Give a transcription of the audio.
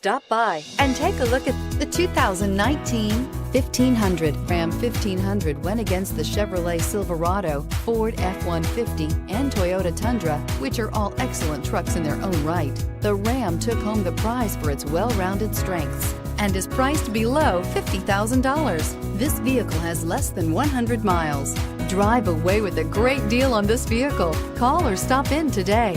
Stop by and take a look at the 2019 1500. Ram 1500 went against the Chevrolet Silverado, Ford F-150, and Toyota Tundra, which are all excellent trucks in their own right. The Ram took home the prize for its well-rounded strengths and is priced below $50,000. This vehicle has less than 100 miles. Drive away with a great deal on this vehicle. Call or stop in today.